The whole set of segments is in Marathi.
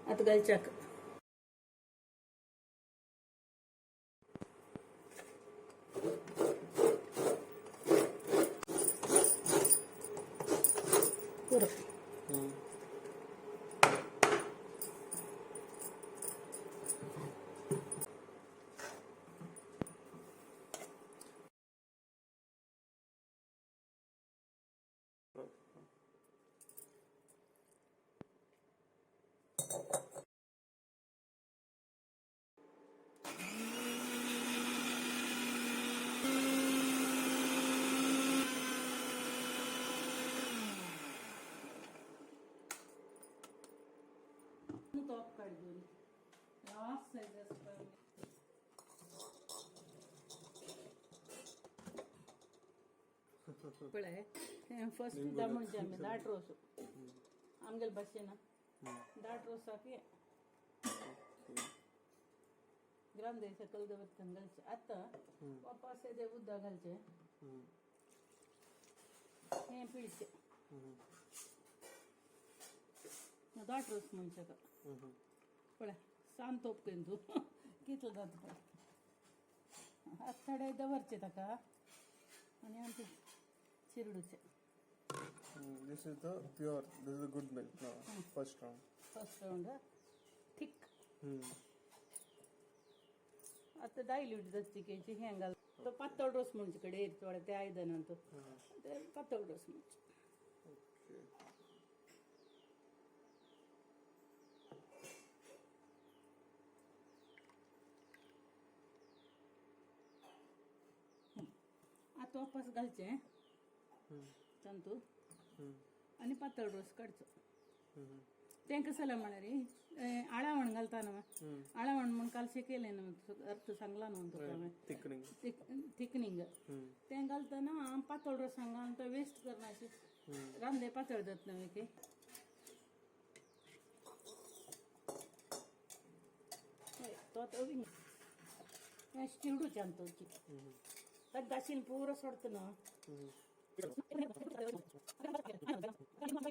आता घालचाक top काढून लास्ट साइज पळे फर्स्ट दामण जामे दाट रोसु आमगल बसेना दाट रोस हाकि ग्राम देश कलदवत कंगलचे आता वापस दे उद्दा घालचे हे पिळचे दाट रोस म्हणजे का पळे सांत तोपकेंदू कितलं जात आतडे दवरचे तका आणि आमचे चिरडूचे. This is the pure. This is the good milk now. First round. First round, thick. आता डायल्यूट जास्ती घ्यायची हे घाल तो पातळ रोस म्हणजे कडे थोडे ते आयदनांत ते पातळ रोस म्हणजे आता वापस घालचे तांदूळ आणि पातळ रोस काढचो तेंका सला म्हणा रे आळावण घालताना आळावण म्हणून काल शिकेले ना अर्थ सांगला ना म्हणतो थिकनिंग ते घालताना पातळ रोस सांगा तर वेस्ट करण्याची रांदे पातळ जात नव्हे की तो आता चिवडूच आणतो तर दाशीन पुरं सोडतं ना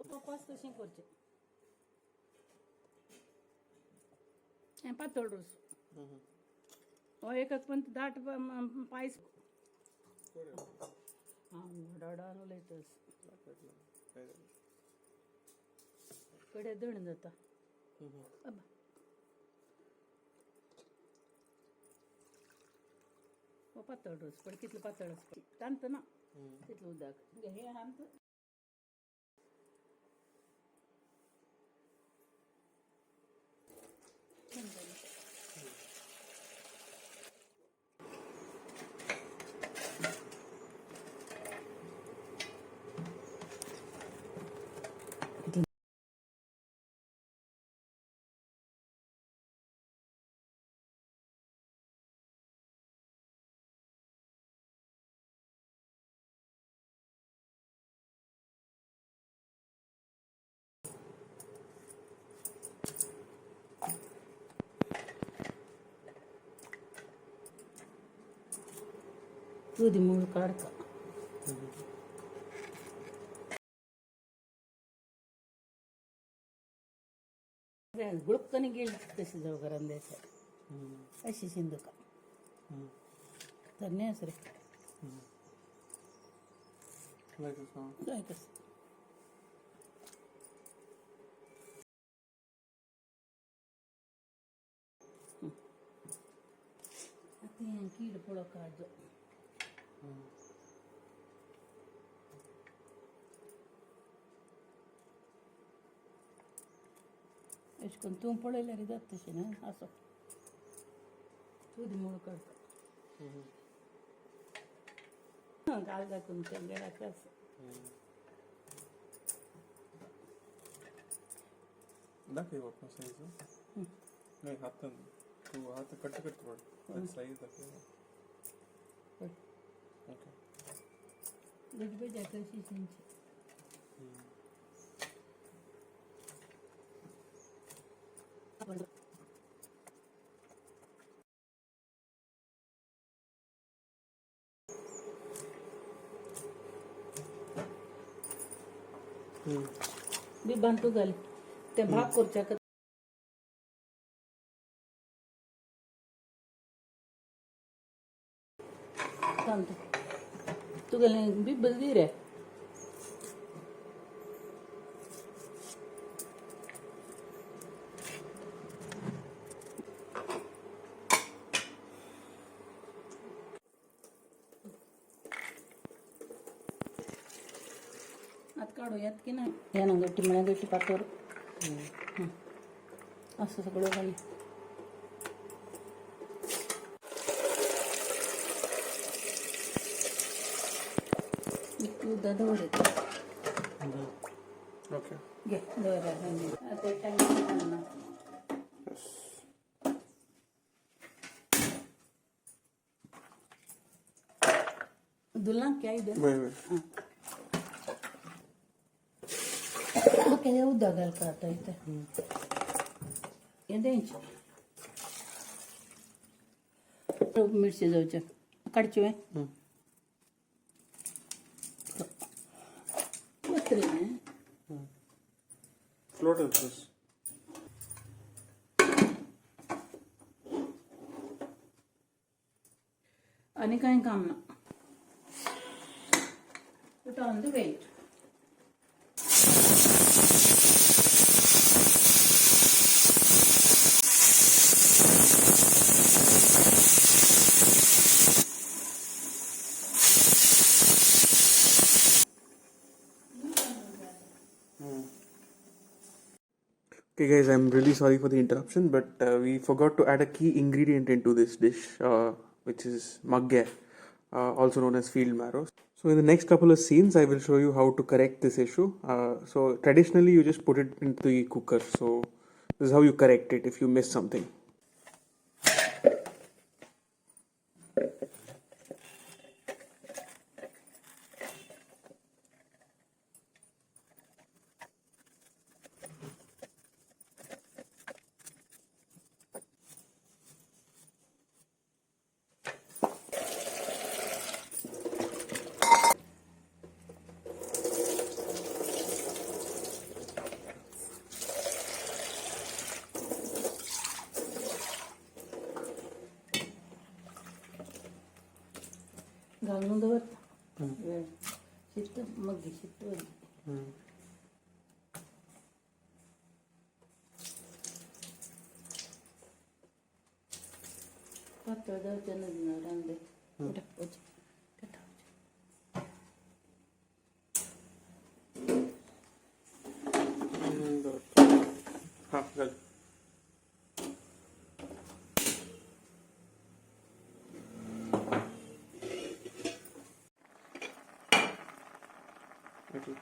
वापस तशी करचे पातळ रोस एक पण दाट पायस डाडानो लेतस कडे दण जाता पातळ रोस पण कितलं पातळ तांत ना तिथलं उदाक हे आमचं दूध मूळ काढता गुळकनी गेली तशी जाऊ घरात द्यायचं अशी शिंदू का तर नाही असं रे कस आता कीड पोळं काढतो एशकोन तूं पळयल्यार जाता तशें न्हय आसो दूद मूळ काडटा घाल दाखून तेंगेडाक आसा दाखय बापा साईज नाही हातान तू हात कट पड साईज दाखय गजबज आहे कन्सिस्टन्सी. बी बांधतो घाल त्या भाग करच्या बांधतो तू गेले बी बदली रे. आत काढूयात की नाही यानं गट्टी म्हणा गट्टी पातळ असं सगळं घाल. तू दवर येते Okay. घे दवर आता टाइम दुला क्या इधर Wait. काय उद्या घाल का आता इथं हे द्यायची मिरची जाऊच्या काढची वे Float is this. आणि काही काम ना put on the weight. Okay guys, I'm really sorry for the interruption, but we forgot to add a key ingredient into this dish, which is magge, also known as field marrow. So in the next couple of scenes, I will show you how to correct this issue. So traditionally, you just put it into the cooker. So this is how you correct it if you miss something. घालून दवर शिट्ट मग घे शिट्ट पातळ जाऊच्या नदीनं रांदे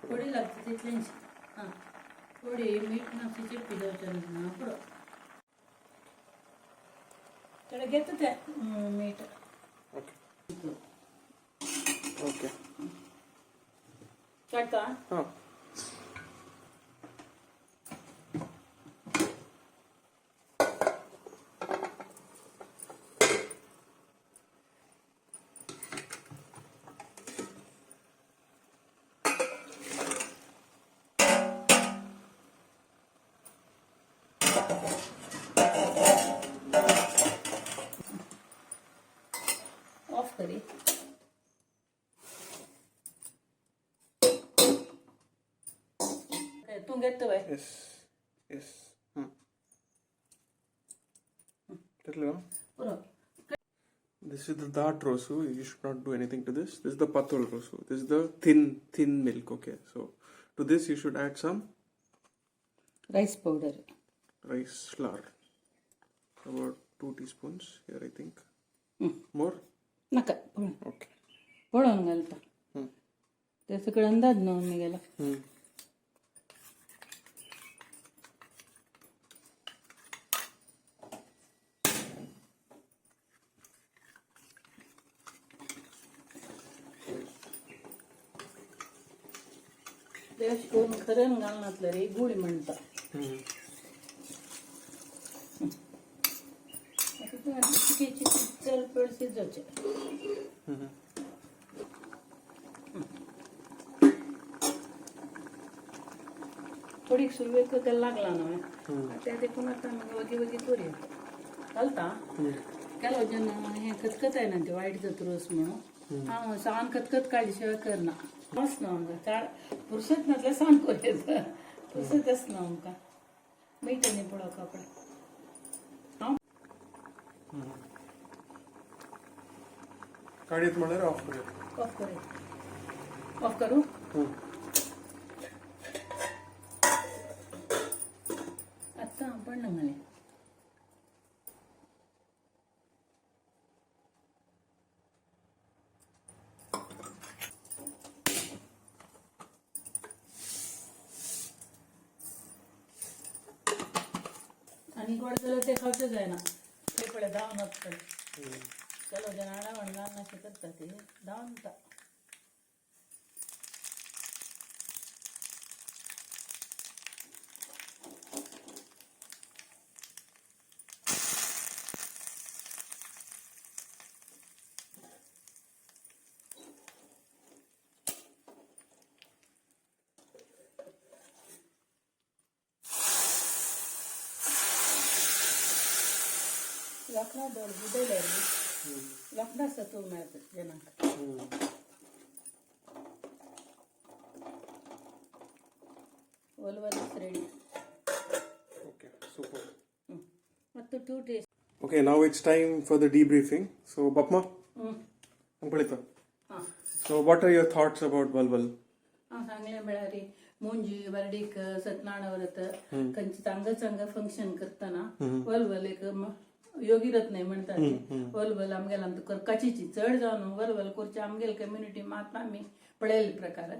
थोडी लागते तिथल्यांची हां थोडी मीठ नाशी चिपी जाऊच्या नदीनं पुढं त्याला घेतं त्या मीठ. Okay. काढता Oh. ऑफ करी तू घेतो bye. Yes. This is the dark rosu. You should not do anything to this. This is the patul rosu. This is the thin milk. Okay. So to this you should add some rice powder rice flour. About 2 teaspoons here, I think. More? नका Okay. पळून घालता ते सगळं अंदाज न मी गेला. ते अशें करून खरण घालनातले रे गुळी म्हणटा चिकीची चल पड शिजोवचे थोडी सुरवेक लागला न्हय ते देखून आता वगी वगी तोरी घालता केलो जेन्ना हें खतखत आहे ना ते वायट जाता रोस म्हणून हांव सावन खतखत काडले शिवाय करना आसना आमकां फुरसत नासल्यार सावन करूं फुरसत आसना आमकां मेळटा न्ही पळोवप आपणें काडीत म्हळ्यार ऑफ करूया ऑफ करूं ऑफ करूं आतां पण घालें आनी गोड जाल्यार ते खावचें जायना ते पळय धांवन वचता चलो जन आडावण घालून अशें करता ते धांवता लोकडां दोड बुडयले लोकडां सत्व मेळटा जनांक वलवल इज रेडी okay super ಮತ್ತು two taste okay now it's time for the debriefing so Bapma Ampalita so what are your thoughts about Valval हांव सांगलें म्हळ्यार रे मुंजी बर्डीक सत्यनारायण व्रत खंयचे चांगलं चांगलं फंक्शन करतना वलवल एक योगी-रत्ना म्हणटा वलवल आमगेला तुका काचीची चड जावन वलवल करचे आमगेल कम्युनिटी मात आमी पळयले प्रकार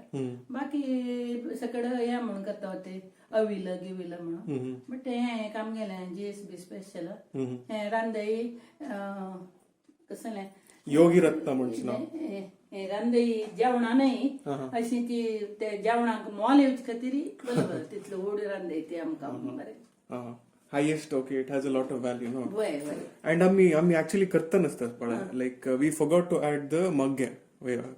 बाकी सकड हें म्हणून करता ते अविल गिविल म्हणून बट हें एक आमगेलें GSB स्पेशल हें रांदई कसलें Yogi-Ratna म्हणटा हें रांदई जेवणानय अशी ती ते जेवणाक मोल येवचे खातीर बरोबर तितलो व्हड रांदई ती आमकां बरें highest okay it has a lot of value no वय and आम्ही actually करता नसतात पण like we forgot to add the magge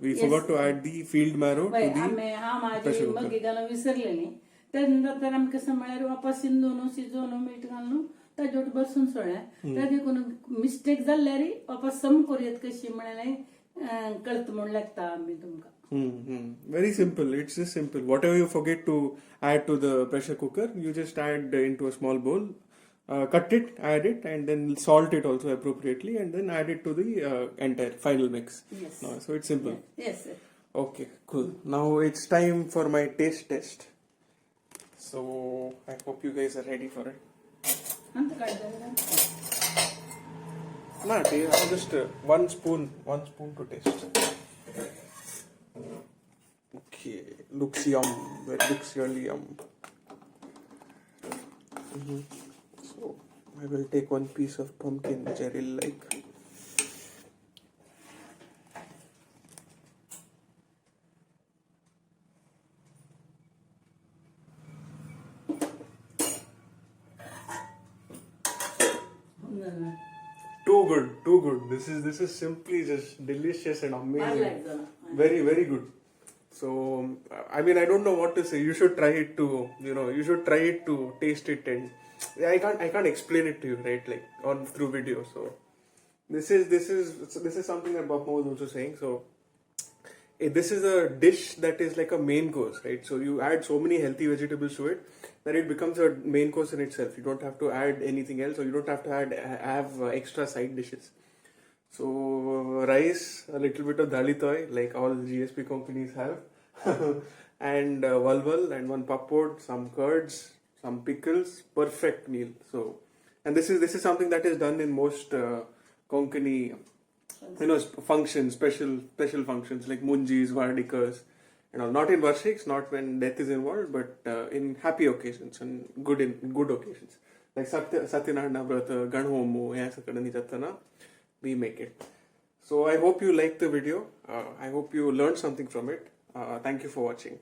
we forgot to add the field marrow to the हांव म्हाजी मग्गी घालून विसरलेली त्या नंतर आमकां कसं म्हळ्यार वापस शिंदून शिजोवन मीठ घालून ताजे वाट बसून सोळ्या ताजे कोण मिस्टेक जाल्यार वापस सम करूयात कशी म्हळ्यार कळत म्हूण लागता आमी तुमकां very simple it's just simple whatever you forget to add to the pressure cooker you just add into a small bowl cut it add it and then salt it also appropriately and then add it to the entire final mix yes no, so it's simple yes sir. okay cool now it's time for my taste test so I hope you guys are ready for it ಅಂತ ಕಾಡ್ತಾರೆ not just one spoon to taste okay looks yum it looks really yum so I will take one piece of pumpkin which I really like too good this is simply just delicious and amazing very very good so I mean I don't know what to say you should try it to you should try it to taste it and I can't explain it to you right like on through video so this is something that Bapma was also saying so this is a dish that is like a main course right so you add so many healthy vegetables to it that it becomes a main course in itself you don't have to add anything else or you don't have to have extra side dishes so rice a little bit of dalitoi like all GSB Konkanis have and Valval and one papod some curds some pickles perfect meal so and this is something that is done in most Konkani functions special functions like Munjis Vardikas not in Varshiks not when death is involved but in happy occasions and good occasions like Satyanarayana Vrata Ganhomu we make it so I hope you liked the video I hope you learned something from it thank you for watching